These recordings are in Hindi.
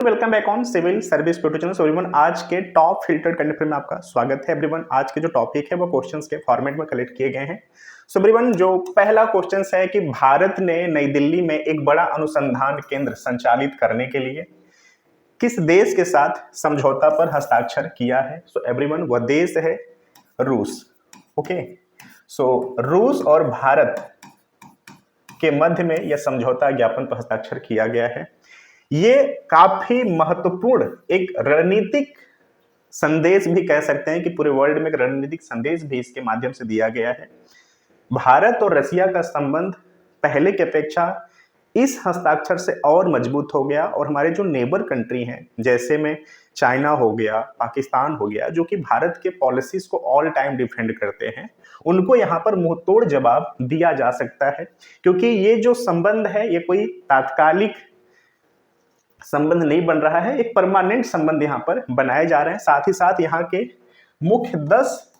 Welcome back on civil service tutorial channel. Everyone, आज के टॉप फिल्टर्ड कंटेंट में आपका स्वागत है। एवरीवन, आज के जो टॉपिक है वो क्वेश्चंस के फॉर्मेट में कलेक्ट किए गए हैं। सो एवरीवन, जो पहला क्वेश्चन है कि भारत ने नई दिल्ली में एक बड़ा अनुसंधान केंद्र संचालित करने के लिए किस देश के साथ समझौता पर हस्ताक्षर किया है? सो एवरीवन, वह देश है रूस। ओके, सो रूस और भारत के मध्य में यह समझौता ज्ञापन पर हस्ताक्षर किया गया है। ये काफी महत्वपूर्ण एक रणनीतिक संदेश भी कह सकते हैं कि पूरे वर्ल्ड में एक रणनीतिक संदेश भी इसके माध्यम से दिया गया है। भारत और रसिया का संबंध पहले की अपेक्षा इस हस्ताक्षर से और मजबूत हो गया और हमारे जो नेबर कंट्री हैं, जैसे में चाइना हो गया, पाकिस्तान हो गया, जो कि भारत के पॉलिसीज को ऑल टाइम डिफेंड करते हैं, उनको यहाँ पर मुंहतोड़ जवाब दिया जा सकता है। क्योंकि ये जो संबंध है ये कोई तात्कालिक संबंध नहीं बन रहा है, एक परमानेंट संबंध यहाँ पर बनाए जा रहे हैं। साथ ही साथ यहाँ के मुख्य 10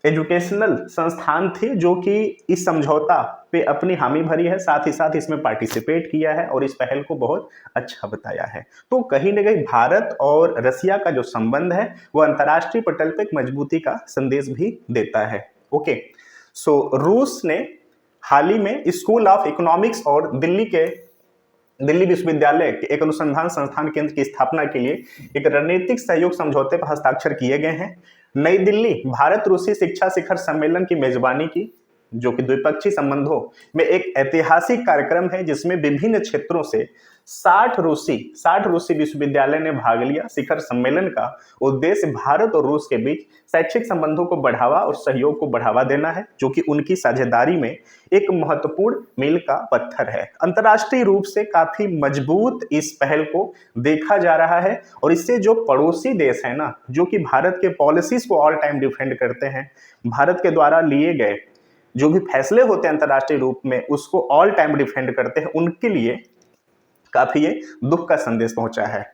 एजुकेशनल संस्थान थे जो कि इस समझौता पे अपनी हामी भरी है, साथ ही साथ इसमें पार्टिसिपेट किया है और इस पहल को बहुत अच्छा बताया है। तो कहीं न कहीं भारत और रसिया का जो संबंध है वो अंतर्राष्ट्रीय पटल पर एक मजबूती का संदेश भी देता है। ओके, सो रूस ने हाल ही में स्कूल ऑफ इकोनॉमिक्स और दिल्ली विश्वविद्यालय के एक अनुसंधान संस्थान केंद्र की स्थापना के लिए एक रणनीतिक सहयोग समझौते पर हस्ताक्षर किए गए हैं। नई दिल्ली भारत रूसी शिक्षा शिखर सम्मेलन की मेजबानी की, जो कि द्विपक्षीय संबंधों में एक ऐतिहासिक कार्यक्रम है जिसमें विभिन्न क्षेत्रों से 60 रूसी विश्वविद्यालय ने भाग लिया। शिखर सम्मेलन का उद्देश्य भारत और रूस के बीच शैक्षिक संबंधों को बढ़ावा और सहयोग को बढ़ावा देना है, जो कि उनकी साझेदारी में एक महत्वपूर्ण मील का पत्थर है। अंतर्राष्ट्रीय रूप से काफी मजबूत इस पहल को देखा जा रहा है और इससे जो पड़ोसी देश है ना, जो कि भारत के पॉलिसीज को ऑल टाइम डिफेंड करते हैं, भारत के द्वारा लिए गए जो भी फैसले होते हैं अंतर्राष्ट्रीय रूप में उसको ऑल टाइम डिफेंड करते हैं, उनके लिए काफी ये दुख का संदेश पहुंचा है।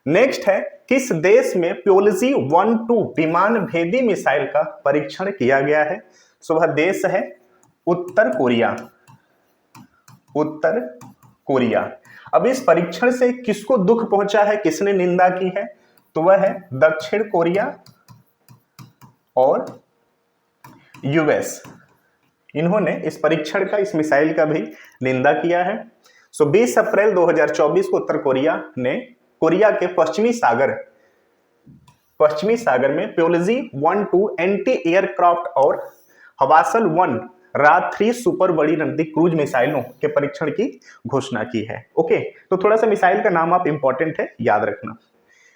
नेक्स्ट है, किस देश में प्योलजी 1-2 विमान भेदी मिसाइल का परीक्षण किया गया है? सो वह देश है उत्तर कोरिया। अब इस परीक्षण से किसको दुख पहुंचा है, किसने निंदा की है? तो वह है दक्षिण कोरिया और यूएस। इन्होंने इस परीक्षण का, इस मिसाइल का भी निंदा किया है। सो 20 अप्रैल 2024 को उत्तर कोरिया ने कोरिया के पश्चिमी सागर में प्योलजी 1-2 एंटी एयरक्राफ्ट और हवासल 1 रा-3 सुपर बड़ी रणनीतिक क्रूज मिसाइलों के परीक्षण की घोषणा की है। ओके, तो थोड़ा सा मिसाइल का नाम आप इंपॉर्टेंट है, याद रखना।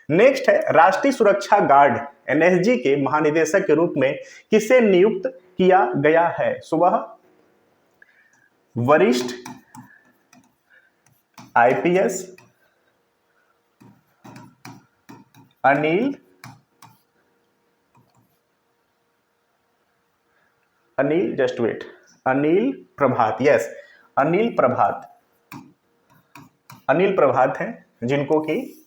नेक्स्ट है, राष्ट्रीय सुरक्षा गार्ड एनएसजी के महानिदेशक के रूप में किसे नियुक्त किया गया है? सो वह वरिष्ठ आईपीएस अनिल प्रभात। यस, अनिल प्रभात हैं, जिनको कि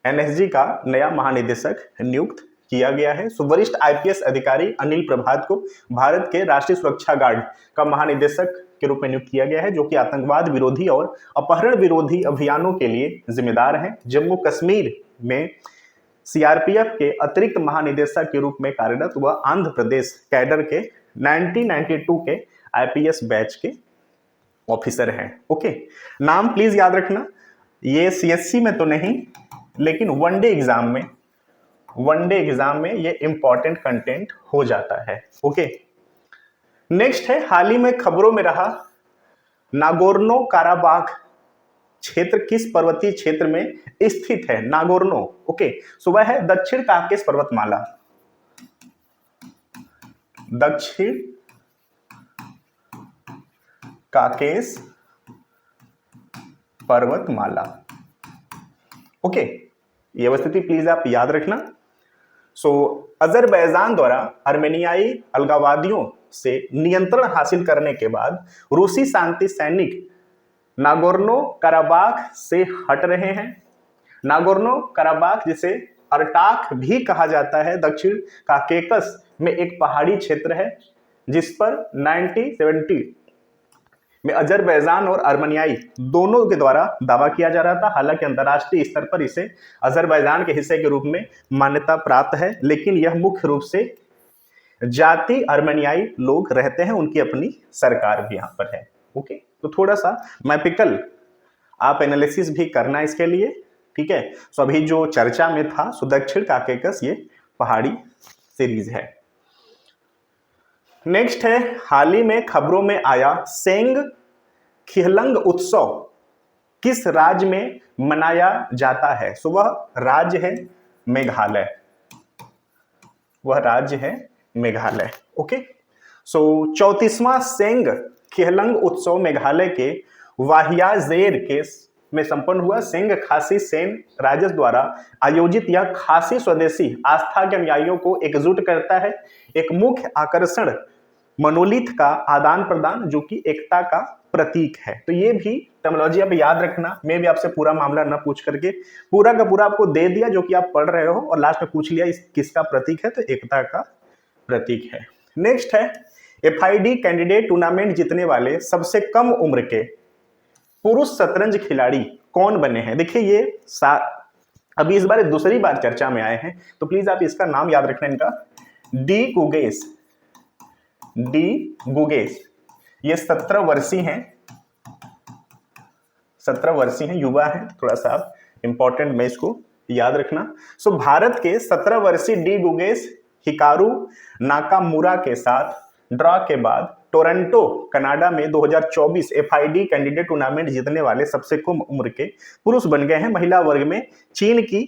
एनएसजी का नया महानिदेशक नियुक्त किया गया है। सो वरिष्ठ आईपीएस अधिकारी अनिल प्रभात को भारत के राष्ट्रीय सुरक्षा गार्ड का महानिदेशक के रूप में नियुक्त किया गया है, जो कि आतंकवाद विरोधी और अपहरण विरोधी अभियानों के लिए जिम्मेदार हैं। जम्मू कश्मीर में सीआरपीएफ के अतिरिक्त महानिदेशक के रूप में कार्यरत वह आंध्र प्रदेश कैडर के 1992 के आईपीएस बैच के ऑफिसर हैं। ओके, नाम प्लीज याद रखना। ये सीएससी में तो नहीं, लेकिन वनडे एग्जाम में ये इंपॉर्टेंट कंटेंट हो जाता है। ओके, नेक्स्ट है, हाल ही में खबरों में रहा नागोर्नो काराबाख क्षेत्र किस पर्वतीय क्षेत्र में स्थित है? नागोर्नो, ओके, सो वह है दक्षिण काकेश पर्वतमाला। ओके, ये स्थिति प्लीज आप याद रखना। सो अजरबैजान द्वारा अर्मेनियाई अलगाववादियों से नियंत्रण हासिल करने के बाद रूसी शांति सैनिक नागोर्नो कराबाख से हट रहे हैं। नागोर्नो कराबाख, जिसे अर्टाक भी कहा जाता है, दक्षिण काकेकस में एक पहाड़ी क्षेत्र है जिस पर 1970 में अजरबैजान और अर्मेनियाई दोनों के द्वारा दावा किया जा रहा था। हालांकि अंतर्राष्ट्रीय स्तर पर इसे अजरबैजान के हिस्से के रूप में मान्यता प्राप्त है, लेकिन यह मुख्य रूप से जाति अर्मेनियाई लोग रहते हैं, उनकी अपनी सरकार भी यहाँ पर है। ओके, तो थोड़ा सा मैपिकल आप एनालिसिस भी करना इसके लिए, ठीक है। सो अभी जो चर्चा में था सो दक्षिण काकेकस ये पहाड़ी सीरीज है। नेक्स्ट है, हाल ही में खबरों में आया सेंग खिहलंग उत्सव किस राज्य में मनाया जाता है? सो वह राज्य है मेघालय, वह राज्य है मेघालय। ओके, सो 34वां सेंग खिहलंग उत्सव मेघालय के वाहियाजेर के में संपन्न हुआ। सेंग खासी सेन राजस्व द्वारा आयोजित यह खासी स्वदेशी आस्था के अनुयायियों को एकजुट करता है। एक मुख्य आकर्षण मनोलिथ का आदान प्रदान जो कि एकता का प्रतीक है। तो ये भी टर्मिनोलॉजी आप याद रखना। मैं भी आपसे पूरा मामला ना पूछ करके पूरा का पूरा आपको दे दिया जो कि आप पढ़ रहे हो, और लास्ट में पूछ लिया इस किसका प्रतीक है, तो एकता का प्रतीक है। नेक्स्ट है, FID कैंडिडेट टूर्नामेंट जीतने वाले सबसे कम उम्र के पुरुष शतरंज खिलाड़ी कौन बने हैं? देखिए ये अभी इस बार दूसरी बार चर्चा में आए हैं, तो प्लीज आप इसका नाम याद रखना, इनका डी गुगेस। ये 17 वर्षीय हैं, 17 वर्षीय हैं, युवा हैं। थोड़ा सा आप इंपॉर्टेंट में इसको याद रखना। सो भारत के 17 वर्षीय डी गुगेस हिकारू नाकामुरा के साथ ड्रॉ के बाद टोरंटो कनाडा में 2024 FID कैंडिडेट टूर्नामेंट जीतने वाले सबसे कम उम्र के पुरुष बन गए हैं। महिला वर्ग में चीन की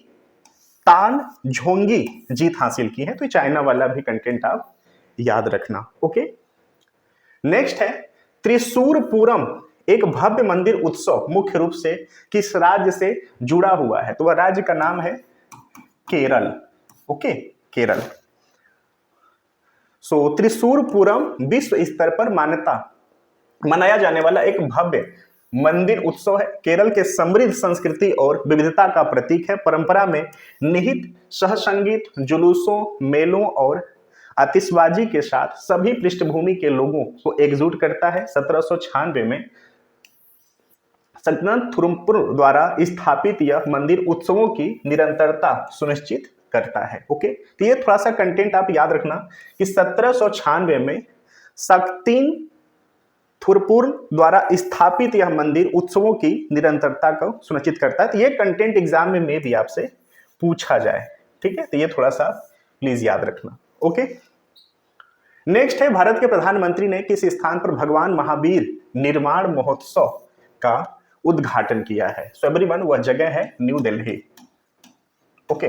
तान झोंगी जीत हासिल की है। तो चाइना वाला भी कंटेंट आप याद रखना। ओके, नेक्स्ट है, त्रिशूरपुरम एक भव्य मंदिर उत्सव मुख्य रूप से किस राज्य से जुड़ा हुआ है? तो वह राज्य का नाम है केरल। ओके, केरल। सो त्रिशूरपुरम विश्व स्तर पर मनाया जाने वाला एक भव्य मंदिर उत्सव है। केरल के समृद्ध संस्कृति और विविधता का प्रतीक है। परंपरा में निहित सहसंगीत, जुलूसों, मेलों और आतिशबाजी के साथ सभी पृष्ठभूमि के लोगों को एकजुट करता है। 1796 में सल्तनत थुरम्पुर द्वारा स्थापित यह मंदिर उत्सवों की निरंतरता सुनिश्चित करता है। ओके, तो ये थोड़ा सा कंटेंट आप याद रखना कि 1796 में सक्तीन थुरपुर द्वारा स्थापित यह मंदिर उत्सवों की निरंतरता को सुनिश्चित करता है। तो ये कंटेंट एग्जाम में भी आपसे पूछा जाए, ठीक है। तो ये थोड़ा सा प्लीज याद रखना। ओके, नेक्स्ट है, भारत के प्रधानमंत्री ने किस स्थान पर भगवान महावीर निर्माण महोत्सव का उद्घाटन किया है? सो एवरीवन, वह जगह है new Delhi. Okay,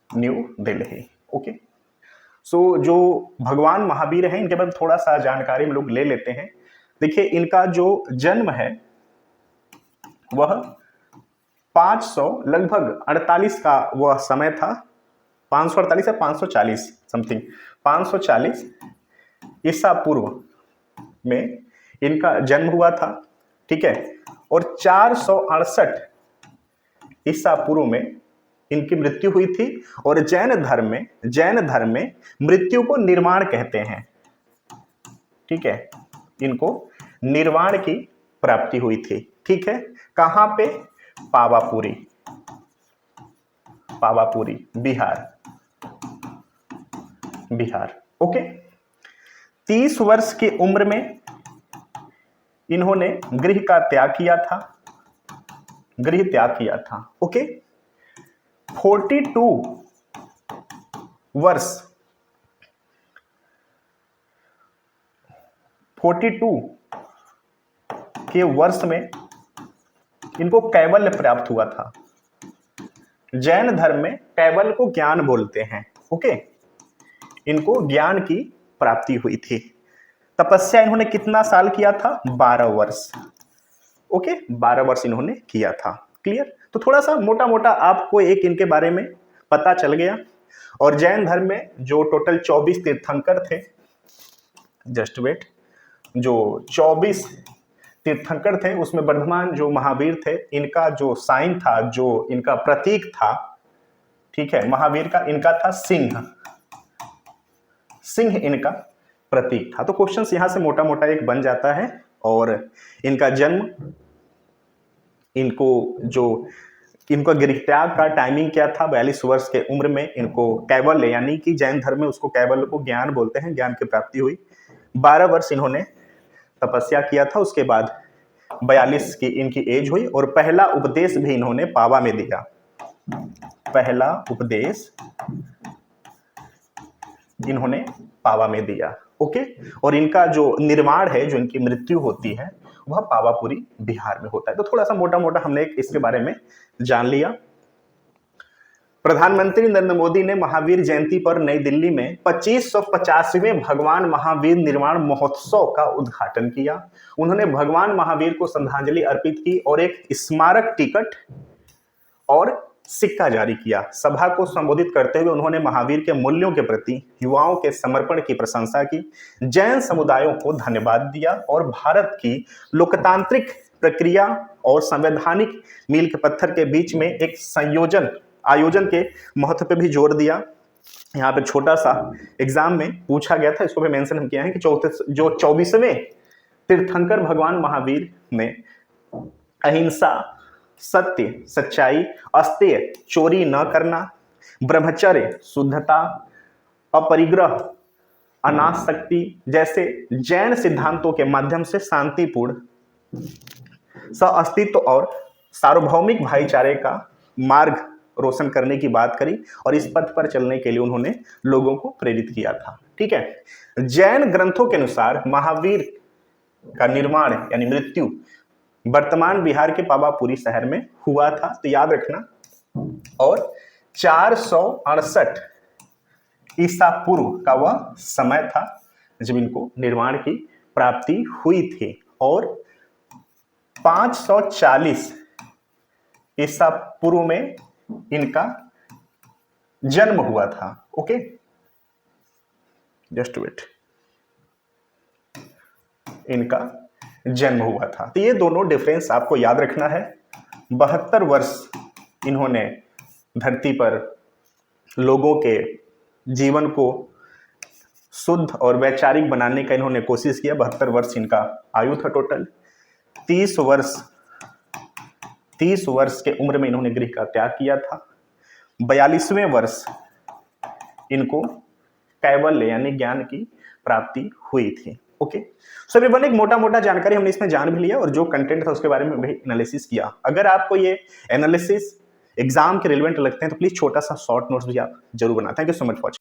new Delhi. Okay, so जो भगवान महावीर हैं इनके बारे में थोड़ा सा जानकारी हम लोग ले लेते हैं। देखिए, इनका जो जन्म है वह 500 लगभग 48 का वह समय था, 548 या 540 समथिंग, 540 ईसा पूर्व में इनका जन्म हुआ था, ठीक है। और 468 ईसा पूर्व में इनकी मृत्यु हुई थी। और जैन धर्म में मृत्यु को निर्वाण कहते हैं, ठीक है। इनको निर्वाण की प्राप्ति हुई थी, ठीक है। कहां पे? पावापुरी, बिहार। ओके, 30 वर्ष की उम्र में इन्होंने गृह त्याग किया था। ओके, 42 के वर्ष में इनको कैवल्य प्राप्त हुआ था। जैन धर्म में कैवल्य को ज्ञान बोलते हैं। ओके, इनको ज्ञान की प्राप्ति हुई थी। तपस्या इन्होंने कितना साल किया था? 12 वर्ष। ओके, 12 वर्ष इन्होंने किया था। क्लियर? तो थोड़ा सा मोटा मोटा आपको एक इनके बारे में पता चल गया। और जैन धर्म में जो टोटल 24 तीर्थंकर थे, जस्ट वेट, जो 24 तीर्थंकर थे उसमें वर्धमान जो महावीर थे, इनका जो साइन था, जो इनका प्रतीक था, ठीक है, महावीर का, इनका था सिंह इनका प्रतीक था। तो क्वेश्चंस यहां से मोटा मोटा एक बन जाता है। और इनका जन्म, इनका गृह त्याग का टाइमिंग क्या था, 42 वर्ष के उम्र में इनको कैवल्य, यानी कि जैन धर्म में उसको कैवल्य को ज्ञान बोलते हैं, ज्ञान की प्राप्ति हुई। 12 वर्ष इन्होंने तपस्या किया था, उसके बाद 42 की इनकी एज हुई और पहला उपदेश भी इन्होंने पावा में दिया। पहला उपदेश इन्होंने पावा में दिया। ओके, और इनका जो निर्वाण है, जो इनकी मृत्यु होती है, वह पावापुरी बिहार में होता है। तो थोड़ा सा मोटा मोटा हमने इसके बारे में जान लिया। प्रधानमंत्री नरेंद्र मोदी ने महावीर जयंती पर नई दिल्ली में 2550वें भगवान महावीर निर्वाण महोत्सव का उद्घाटन किया। उन्होंने भगवान महावीर को श्रद्धांजलि अर्पित की और एक स्मारक टिकट और सिक्का जारी किया। सभा को संबोधित करते हुए उन्होंने महावीर के मूल्यों के प्रति युवाओं के समर्पण की प्रशंसा की, जैन समुदायों को धन्यवाद दिया और भारत की लोकतांत्रिक प्रक्रिया और संवैधानिक मील के पत्थर के बीच में एक आयोजन के महत्व पे भी जोर दिया। यहाँ पे छोटा सा एग्जाम में पूछा गया था, इसको भी मेंशन हम किया है कि जो 24वें तीर्थंकर भगवान महावीर ने अहिंसा, सत्य, सच्चाई, अस्तेय, चोरी न करना, ब्रह्मचर्य, शुद्धता, अपरिग्रह, अनासक्ति जैसे जैन सिद्धांतों के माध्यम से शांतिपूर्ण सह-अस्तित्व और सार्वभौमिक भाईचारे का मार्ग रोशन करने की बात करी और इस पथ पर चलने के लिए उन्होंने लोगों को प्रेरित किया था। ठीक है, जैन ग्रंथों के अनुसार महावीर का निर्वाण यानी मृत्यु वर्तमान बिहार के पावापुरी शहर में हुआ था, तो याद रखना। और 468 ईसा पूर्व का वह समय था जब इनको निर्वाण की प्राप्ति हुई थी और 540 ईसा पूर्व में इनका जन्म हुआ था। ओके, जस्ट वेट, इनका जन्म हुआ था। तो ये दोनों डिफरेंस आपको याद रखना है। 72 वर्ष इन्होंने धरती पर लोगों के जीवन को शुद्ध और वैचारिक बनाने का इन्होंने कोशिश किया। 72 वर्ष इनका आयु था टोटल। 30 वर्ष के उम्र में इन्होंने गृह का त्याग किया था। 42वें वर्ष इनको कैवल्य यानी ज्ञान की प्राप्ति हुई थी। ओके, सो एवरीवन, एक मोटा मोटा जानकारी हमने इसमें जान भी लिया और जो कंटेंट था उसके बारे में भी एनालिसिस किया। अगर आपको ये एनालिसिस एग्जाम के रिलेवेंट लगते हैं तो प्लीज छोटा सा शॉर्ट नोट्स भी आप जरूर बनाएं। Thank you so much for